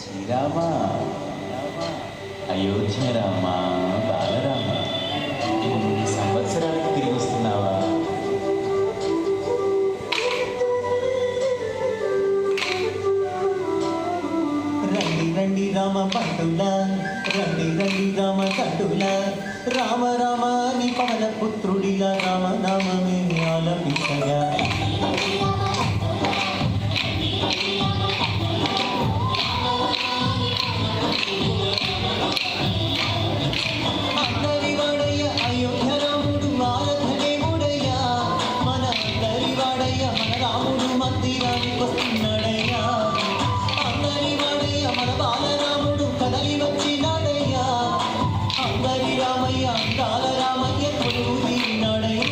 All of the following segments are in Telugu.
శ్రీరామ అయోధ్య రామ బాలరామ ఎన్ని సంవత్సరాలకు తిరిగి వస్తున్నావా? రండి రండి రామ పండుల, రండి రండి రామ కండుల, రామ రామ నీ పవన పుత్రుడిలా రామ నామమే ఆలపించగా. అందరి వాడయ్య అయోధ్య రాముడు ఆరాధనేవుడయ్యా, మన అందరి వాడయ్య మన రాముడు మందిరానికి వస్తున్నాడయ్యా. అందరి వాడయ్య మన బాలరాముడు కదలి వచ్చినాడయ్యా. అందరి రామయ్య అందాల రామయ్య కొలువు తీరినాడయ్యా.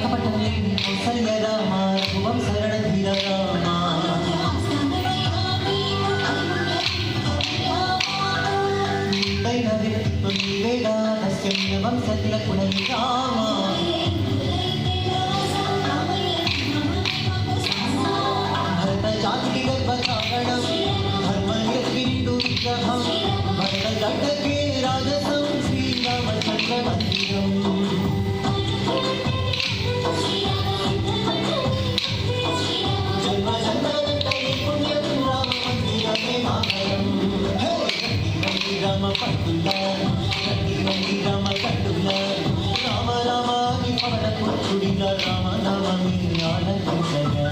కపటలేని కౌసల్య రామ రఘువం శరణ ధీర రామ. నీదైన వ్యక్తిత్వం నీవేగా దస్యమ్య వంశతిల కులమి రామ. భరత జాతికి గర్వ కారణం ధర్మయజ్ఞిండు విగ్రహం భరత గడ్డకే రాజసం శ్రీరామచంద్ర మందిరం. రామ పండుల, రండి రామ కండుల, రామ రామ నీ పవన పుత్రుడిలా రామ నామమే ఆలపించగా.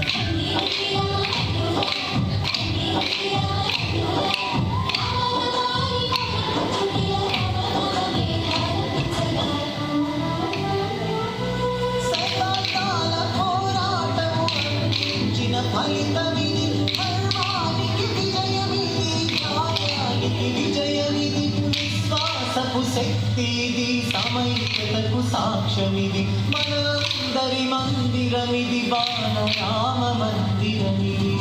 శతాబ్దాల పోరాటము అందించిన ఫలితమిది, ధర్మానికి విజయమిది, న్యాయానికి విజయమిది, విశ్వాసపు శక్తిది, సమైక్యతకు సాక్ష్యమిది, మనందరి మందిరమిది, బాలరామ మందిరమిది.